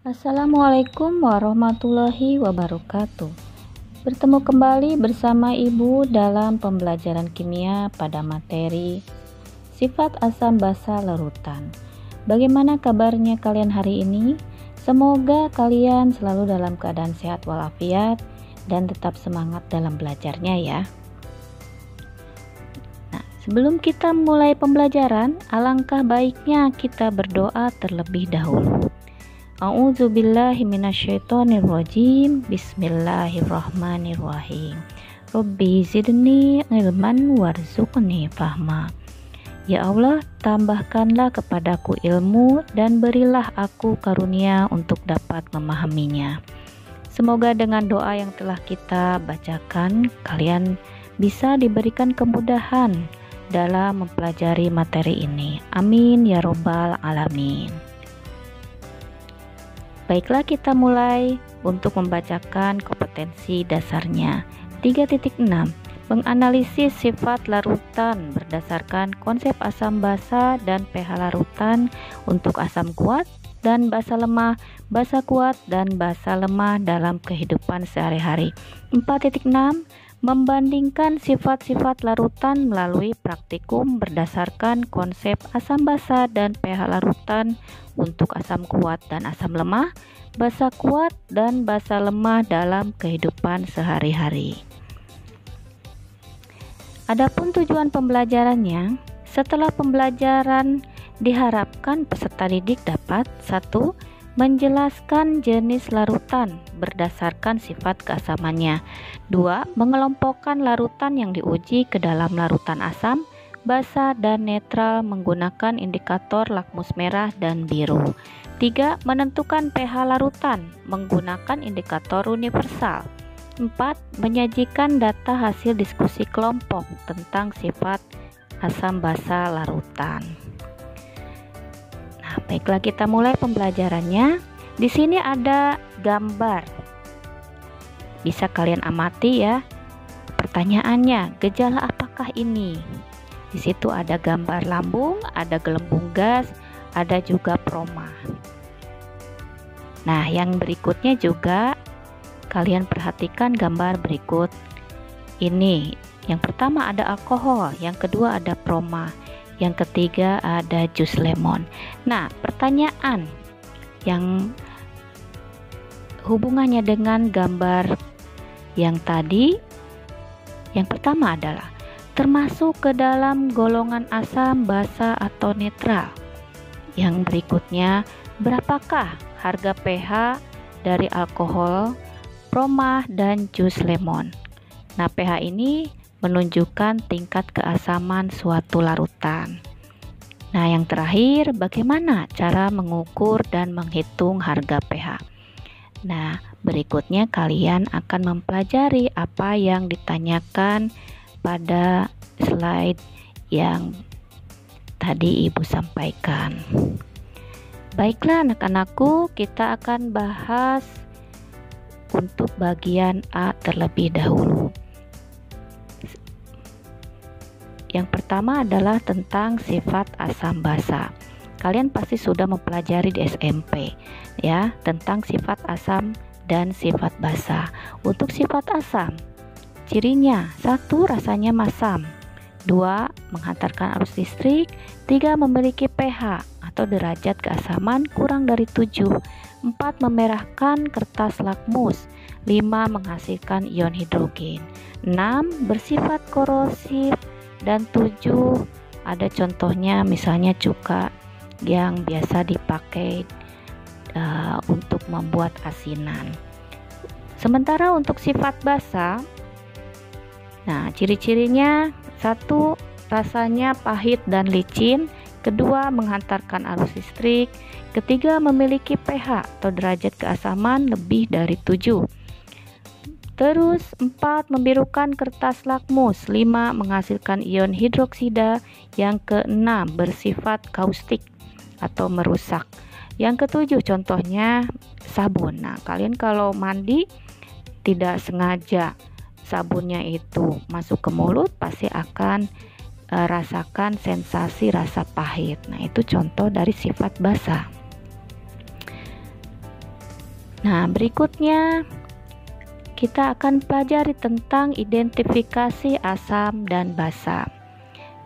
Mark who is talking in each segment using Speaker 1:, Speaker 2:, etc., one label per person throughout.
Speaker 1: Assalamualaikum warahmatullahi wabarakatuh. Bertemu kembali bersama Ibu dalam pembelajaran kimia pada materi sifat asam basa larutan. Bagaimana kabarnya kalian hari ini? Semoga kalian selalu dalam keadaan sehat walafiat dan tetap semangat dalam belajarnya ya. Sebelum kita mulai pembelajaran, alangkah baiknya kita berdoa terlebih dahulu. A'udzubillahi minasyaitonirrajim. Bismillahirrahmanirrahim. Rabbi zidni ilman warzuqni fahma. Ya Allah, tambahkanlah kepadaku ilmu dan berilah aku karunia untuk dapat memahaminya. Semoga dengan doa yang telah kita bacakan, kalian bisa diberikan kemudahan dalam mempelajari materi ini. Amin ya robbal alamin. Baiklah, kita mulai untuk membacakan kompetensi dasarnya. 3.6 Menganalisis sifat larutan berdasarkan konsep asam basa dan pH larutan untuk asam kuat dan basa lemah, basa kuat dan basa lemah dalam kehidupan sehari-hari. 4.6 Membandingkan sifat-sifat larutan melalui praktikum berdasarkan konsep asam basa dan pH larutan untuk asam kuat dan asam lemah, basa kuat dan basa lemah dalam kehidupan sehari-hari. Adapun tujuan pembelajarannya, setelah pembelajaran diharapkan peserta didik dapat 1. Menjelaskan jenis larutan berdasarkan sifat keasamannya. 2. Mengelompokkan larutan yang diuji ke dalam larutan asam, basa, dan netral menggunakan indikator lakmus merah dan biru. 3. Menentukan pH larutan menggunakan indikator universal. 4. Menyajikan data hasil diskusi kelompok tentang sifat asam basa larutan. Baiklah, kita mulai pembelajarannya. Di sini ada gambar. Bisa kalian amati ya. Pertanyaannya, gejala apakah ini? Di situ ada gambar lambung, ada gelembung gas, ada juga proma. Nah, yang berikutnya juga kalian perhatikan gambar berikut ini. Yang pertama ada alkohol, yang kedua ada proma, yang ketiga ada jus lemon. Nah, pertanyaan yang hubungannya dengan gambar yang tadi, yang pertama adalah termasuk ke dalam golongan asam, basa, atau netral. Yang berikutnya, berapakah harga pH dari alkohol, proma, dan jus lemon? Nah, pH ini menunjukkan tingkat keasaman suatu larutan. Nah, yang terakhir, bagaimana cara mengukur dan menghitung harga pH? Nah, berikutnya kalian akan mempelajari apa yang ditanyakan pada slide yang tadi Ibu sampaikan. Baiklah anak-anakku, kita akan bahas untuk bagian A terlebih dahulu. Yang pertama adalah tentang sifat asam basa. Kalian pasti sudah mempelajari di SMP ya, tentang sifat asam dan sifat basa. Untuk sifat asam, cirinya 1. Rasanya masam, 2. Menghantarkan arus listrik, 3. Memiliki pH atau derajat keasaman kurang dari 7, 4. Memerahkan kertas lakmus, 5. Menghasilkan ion hidrogen, 6. Bersifat korosif, dan 7 ada contohnya, misalnya cuka yang biasa dipakai untuk membuat asinan. Sementara untuk sifat basa, nah ciri-cirinya 1. Rasanya pahit dan licin, 2. Menghantarkan arus listrik, 3. Memiliki pH atau derajat keasaman lebih dari 7. Terus 4. Membirukan kertas lakmus, 5. Menghasilkan ion hidroksida, yang ke-6 bersifat kaustik atau merusak. Yang ke-7 contohnya sabun. Nah, kalian kalau mandi tidak sengaja sabunnya itu masuk ke mulut, pasti akan rasakan sensasi rasa pahit. Nah, itu contoh dari sifat basa. Nah, berikutnya kita akan pelajari tentang identifikasi asam dan basa.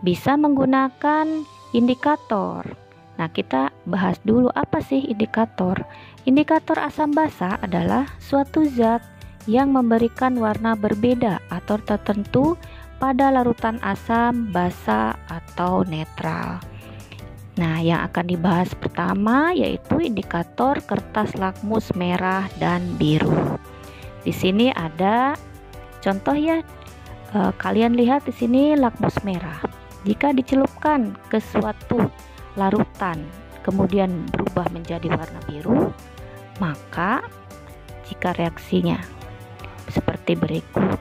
Speaker 1: Bisa menggunakan indikator. Nah, kita bahas dulu apa sih indikator. Indikator asam basa adalah suatu zat yang memberikan warna berbeda atau tertentu pada larutan asam, basa, atau netral. Nah, yang akan dibahas pertama yaitu indikator kertas lakmus merah dan biru. Di sini ada contoh ya. Kalian lihat di sini lakmus merah. Jika dicelupkan ke suatu larutan kemudian berubah menjadi warna biru, maka jika reaksinya seperti berikut,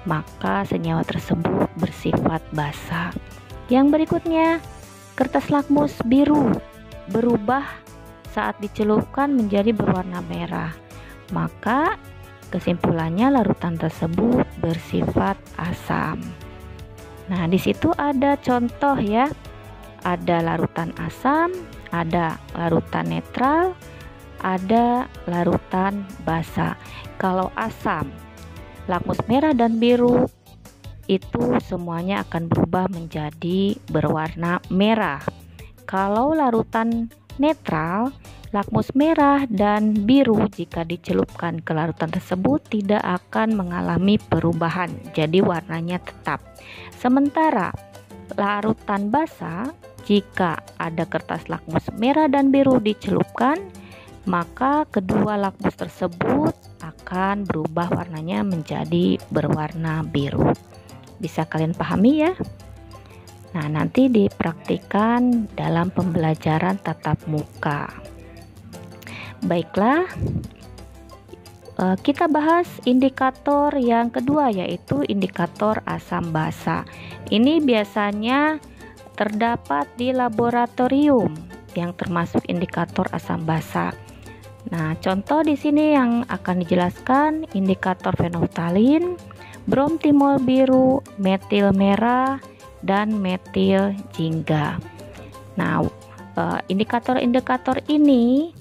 Speaker 1: maka senyawa tersebut bersifat basa. Yang berikutnya, kertas lakmus biru berubah saat dicelupkan menjadi berwarna merah, maka kesimpulannya larutan tersebut bersifat asam. Nah, di situ ada contoh ya. Ada larutan asam, ada larutan netral, ada larutan basa. Kalau asam, lakmus merah dan biru itu semuanya akan berubah menjadi berwarna merah. Kalau larutan netral, lakmus merah dan biru jika dicelupkan ke larutan tersebut tidak akan mengalami perubahan, jadi warnanya tetap. Sementara larutan basa, jika ada kertas lakmus merah dan biru dicelupkan, maka kedua lakmus tersebut akan berubah warnanya menjadi berwarna biru. Bisa kalian pahami ya? Nah, nanti dipraktikkan dalam pembelajaran tatap muka. Baiklah, kita bahas indikator yang kedua yaitu indikator asam basa. Ini biasanya terdapat di laboratorium yang termasuk indikator asam basa. Nah, contoh di sini yang akan dijelaskan indikator fenolftalin, bromtimol biru, metil merah, dan metil jingga. Nah, indikator-indikator ini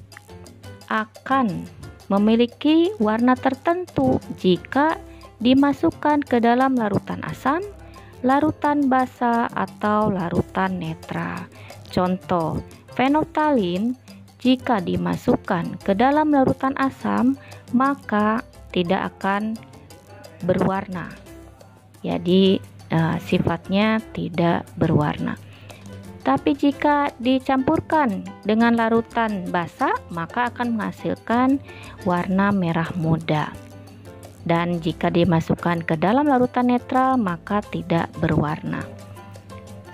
Speaker 1: akan memiliki warna tertentu jika dimasukkan ke dalam larutan asam, larutan basa, atau larutan netral. Contoh, fenolftalin jika dimasukkan ke dalam larutan asam, maka tidak akan berwarna. Jadi sifatnya tidak berwarna. Tapi jika dicampurkan dengan larutan basa, maka akan menghasilkan warna merah muda. Dan jika dimasukkan ke dalam larutan netral, maka tidak berwarna.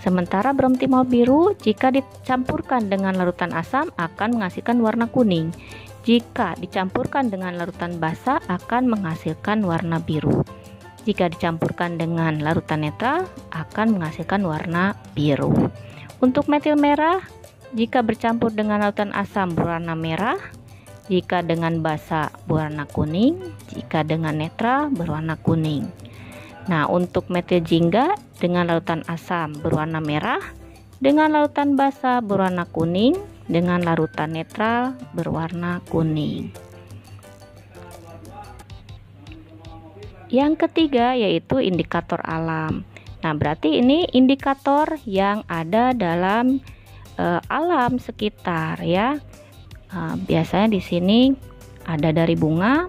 Speaker 1: Sementara bromtimol biru jika dicampurkan dengan larutan asam akan menghasilkan warna kuning. Jika dicampurkan dengan larutan basa akan menghasilkan warna biru. Jika dicampurkan dengan larutan netral akan menghasilkan warna biru. Untuk metil merah, jika bercampur dengan larutan asam berwarna merah, jika dengan basa berwarna kuning, jika dengan netral berwarna kuning. Nah, untuk metil jingga dengan larutan asam berwarna merah, dengan larutan basa berwarna kuning, dengan larutan netral berwarna kuning. Yang ketiga yaitu indikator alam. Nah, berarti ini indikator yang ada dalam alam sekitar ya. Biasanya di sini ada dari bunga,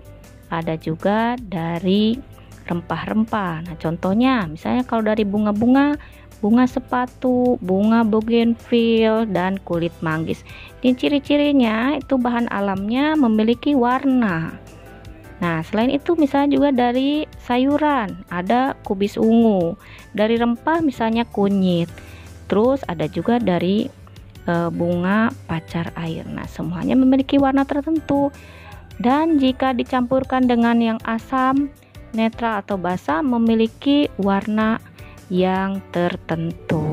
Speaker 1: ada juga dari rempah-rempah. Nah, contohnya misalnya kalau dari bunga-bunga, bunga sepatu, bunga bougainville, dan kulit manggis. Ini ciri-cirinya itu bahan alamnya memiliki warna. Nah, selain itu misalnya juga dari sayuran, ada kubis ungu. Dari rempah misalnya kunyit. Terus ada juga dari bunga pacar air. Nah, semuanya memiliki warna tertentu. Dan jika dicampurkan dengan yang asam, netral atau basa memiliki warna yang tertentu.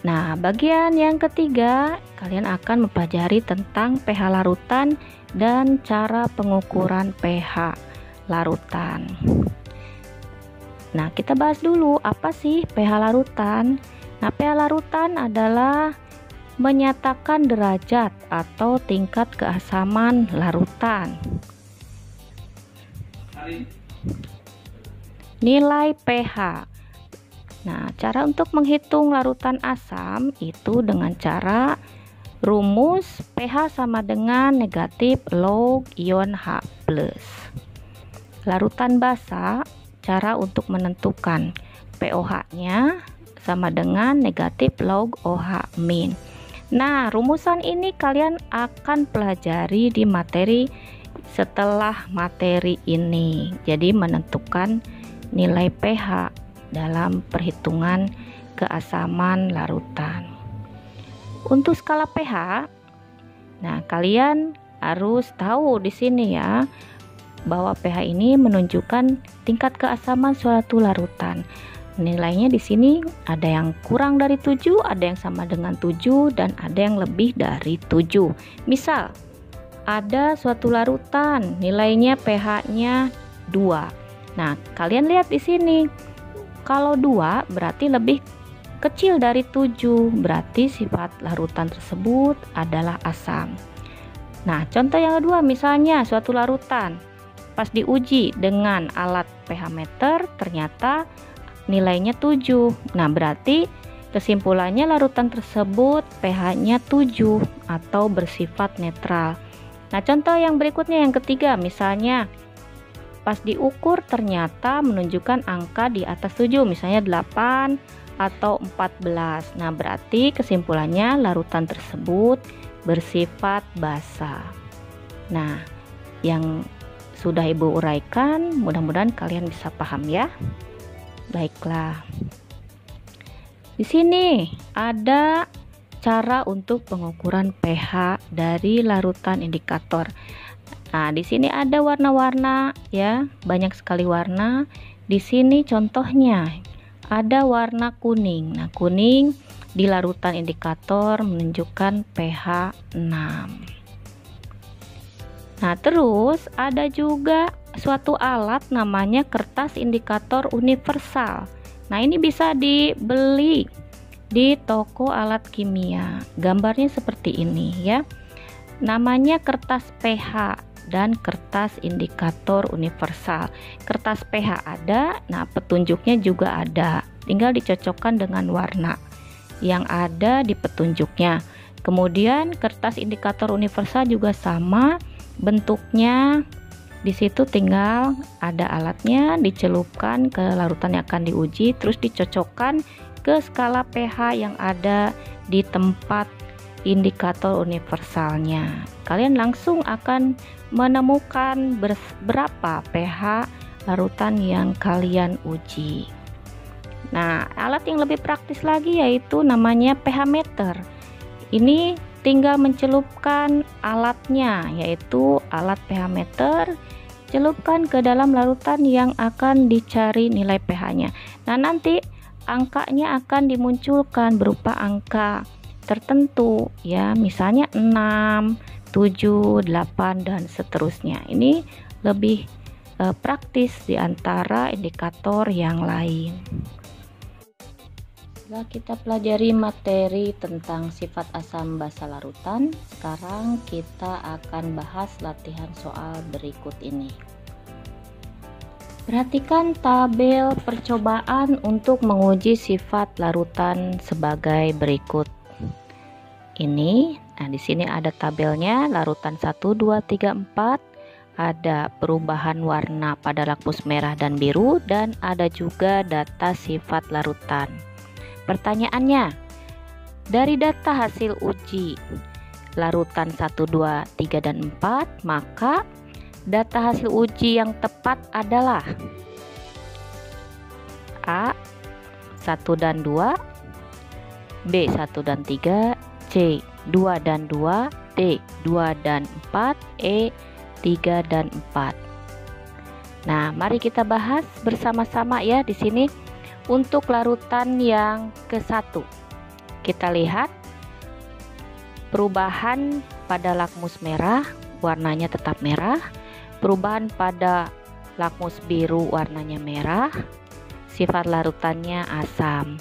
Speaker 1: Nah, bagian yang ketiga, kalian akan mempelajari tentang pH larutan dan cara pengukuran pH larutan. Nah, kita bahas dulu apa sih pH larutan. Nah, pH larutan adalah menyatakan derajat atau tingkat keasaman larutan. Nilai pH. Nah, cara untuk menghitung larutan asam itu dengan cara rumus pH sama dengan negatif log ion H+. Larutan basa, cara untuk menentukan pOH-nya sama dengan negatif log OH-. Nah, rumusan ini kalian akan pelajari di materi setelah materi ini. Jadi menentukan nilai pH dalam perhitungan keasaman larutan. Untuk skala pH, nah kalian harus tahu di sini ya bahwa pH ini menunjukkan tingkat keasaman suatu larutan. Nilainya di sini ada yang kurang dari 7, ada yang sama dengan 7, dan ada yang lebih dari 7. Misal, ada suatu larutan nilainya pH-nya 2. Nah, kalian lihat di sini. Kalau 2 berarti lebih kecil dari 7, berarti sifat larutan tersebut adalah asam. Nah, contoh yang kedua, misalnya suatu larutan pas diuji dengan alat pH meter ternyata nilainya 7. Nah, berarti kesimpulannya larutan tersebut pH-nya 7 atau bersifat netral. Nah, contoh yang berikutnya yang ketiga, misalnya pas diukur ternyata menunjukkan angka di atas 7, misalnya 8 atau 14. Nah, berarti kesimpulannya larutan tersebut bersifat basa. Nah, yang sudah Ibu uraikan, mudah-mudahan kalian bisa paham ya. Baiklah. Di sini ada cara untuk pengukuran pH dari larutan indikator. Nah, di sini ada warna-warna ya, banyak sekali warna. Di sini contohnya ada warna kuning. Nah, kuning di larutan indikator menunjukkan pH 6. Nah, terus ada juga suatu alat namanya kertas indikator universal. Nah, ini bisa dibeli di toko alat kimia. Gambarnya seperti ini ya. Namanya kertas pH dan kertas indikator universal. Kertas pH ada, nah petunjuknya juga ada. Tinggal dicocokkan dengan warna yang ada di petunjuknya. Kemudian kertas indikator universal juga sama bentuknya. Di situ tinggal ada alatnya, dicelupkan ke larutan yang akan diuji, terus dicocokkan ke skala pH yang ada di tempat indikator universalnya. Kalian langsung akan menemukan berapa pH larutan yang kalian uji. Nah, alat yang lebih praktis lagi yaitu namanya pH meter. Ini tinggal mencelupkan alatnya, yaitu alat pH meter, celupkan ke dalam larutan yang akan dicari nilai pH-nya. Nah, nanti angkanya akan dimunculkan berupa angka tertentu ya, misalnya 6, 7, 8 dan seterusnya. Ini lebih praktis di antara indikator yang lain. Setelah kita pelajari materi tentang sifat asam basa larutan, sekarang kita akan bahas latihan soal berikut ini. Perhatikan tabel percobaan untuk menguji sifat larutan sebagai berikut. Ini, nah di sini ada tabelnya, larutan 1, 2, 3, 4, ada perubahan warna pada lakmus merah dan biru, dan ada juga data sifat larutan. Pertanyaannya, dari data hasil uji larutan 1, 2, 3, dan 4, maka data hasil uji yang tepat adalah A. 1 dan 2, B. 1 dan 3, C. 2 dan 2, D. 2 dan 4, E. 3 dan 4. Nah, mari kita bahas bersama-sama ya di sini untuk larutan yang ke-1. Kita lihat perubahan pada lakmus merah, warnanya tetap merah. Perubahan pada lakmus biru, warnanya merah. Sifat larutannya asam.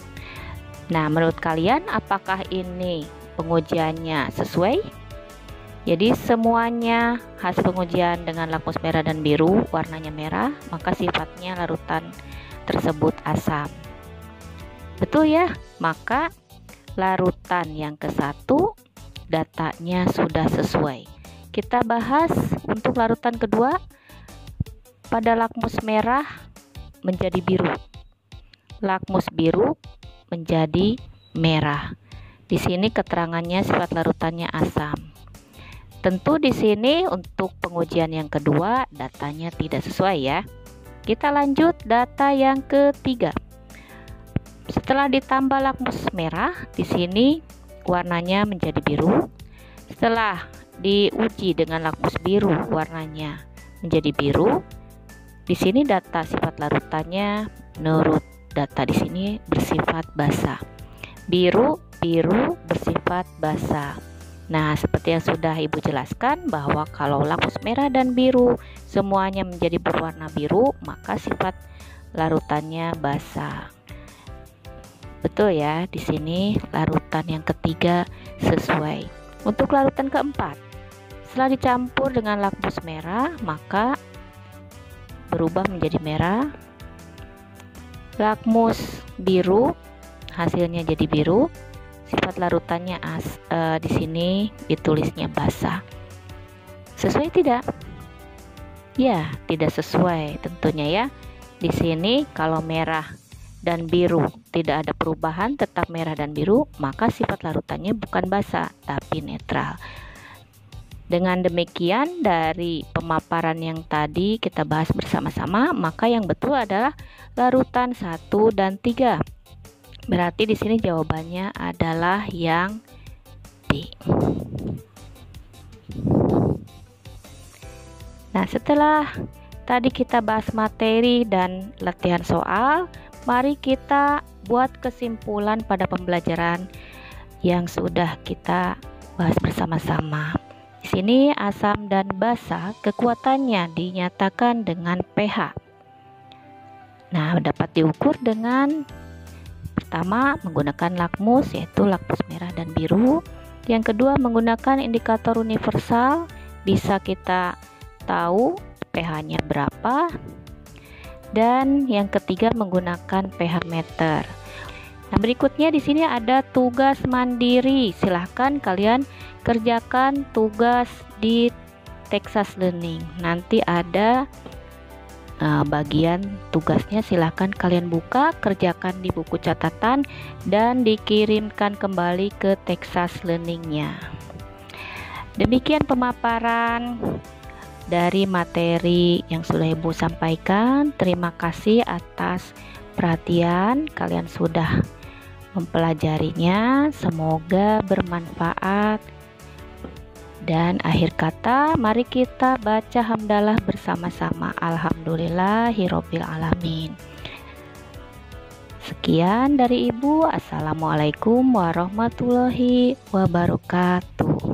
Speaker 1: Nah, menurut kalian apakah ini pengujiannya sesuai? Jadi semuanya hasil pengujian dengan lakmus merah dan biru, warnanya merah, maka sifatnya larutan tersebut asam. Betul ya? Maka larutan yang ke-1 datanya sudah sesuai. Kita bahas untuk larutan kedua. Pada lakmus merah menjadi biru, lakmus biru menjadi merah. Di sini keterangannya sifat larutannya asam. Tentu di sini untuk pengujian yang kedua datanya tidak sesuai ya. Kita lanjut data yang ketiga. Setelah ditambah lakmus merah, di sini warnanya menjadi biru. Setelah diuji dengan lakmus biru, warnanya menjadi biru. Di sini data sifat larutannya menurut data di sini bersifat basa. Biru bersifat basa. Nah, seperti yang sudah Ibu jelaskan bahwa kalau lakmus merah dan biru semuanya menjadi berwarna biru, maka sifat larutannya basa. Betul ya, di sini larutan yang ketiga sesuai. Untuk larutan keempat, setelah dicampur dengan lakmus merah, maka berubah menjadi merah. Lakmus biru, hasilnya jadi biru. Sifat larutannya di sini ditulisnya basa. Sesuai tidak? Ya, tidak sesuai tentunya ya. Di sini kalau merah dan biru tidak ada perubahan, tetap merah dan biru, maka sifat larutannya bukan basa tapi netral. Dengan demikian dari pemaparan yang tadi kita bahas bersama-sama, maka yang betul adalah larutan 1 dan 3. Berarti di sini jawabannya adalah yang B. Nah, setelah tadi kita bahas materi dan latihan soal, mari kita buat kesimpulan pada pembelajaran yang sudah kita bahas bersama-sama. Di sini asam dan basa kekuatannya dinyatakan dengan pH. Nah, dapat diukur dengan pertama menggunakan lakmus, yaitu lakmus merah dan biru. Yang kedua menggunakan indikator universal, bisa kita tahu pH-nya berapa. Dan yang ketiga menggunakan pH meter. Nah, berikutnya di sini ada tugas mandiri. Silahkan kalian kerjakan tugas di Texas Learning. Nanti ada bagian tugasnya, silahkan kalian buka, kerjakan di buku catatan dan dikirimkan kembali ke Texas Learning-nya. Demikian pemaparan dari materi yang sudah Ibu sampaikan. Terima kasih atas perhatian, kalian sudah mempelajarinya, semoga bermanfaat. Dan akhir kata, mari kita baca hamdalah bersama-sama. Alhamdulillahirabbil alamin. Sekian dari Ibu. Assalamualaikum warahmatullahi wabarakatuh.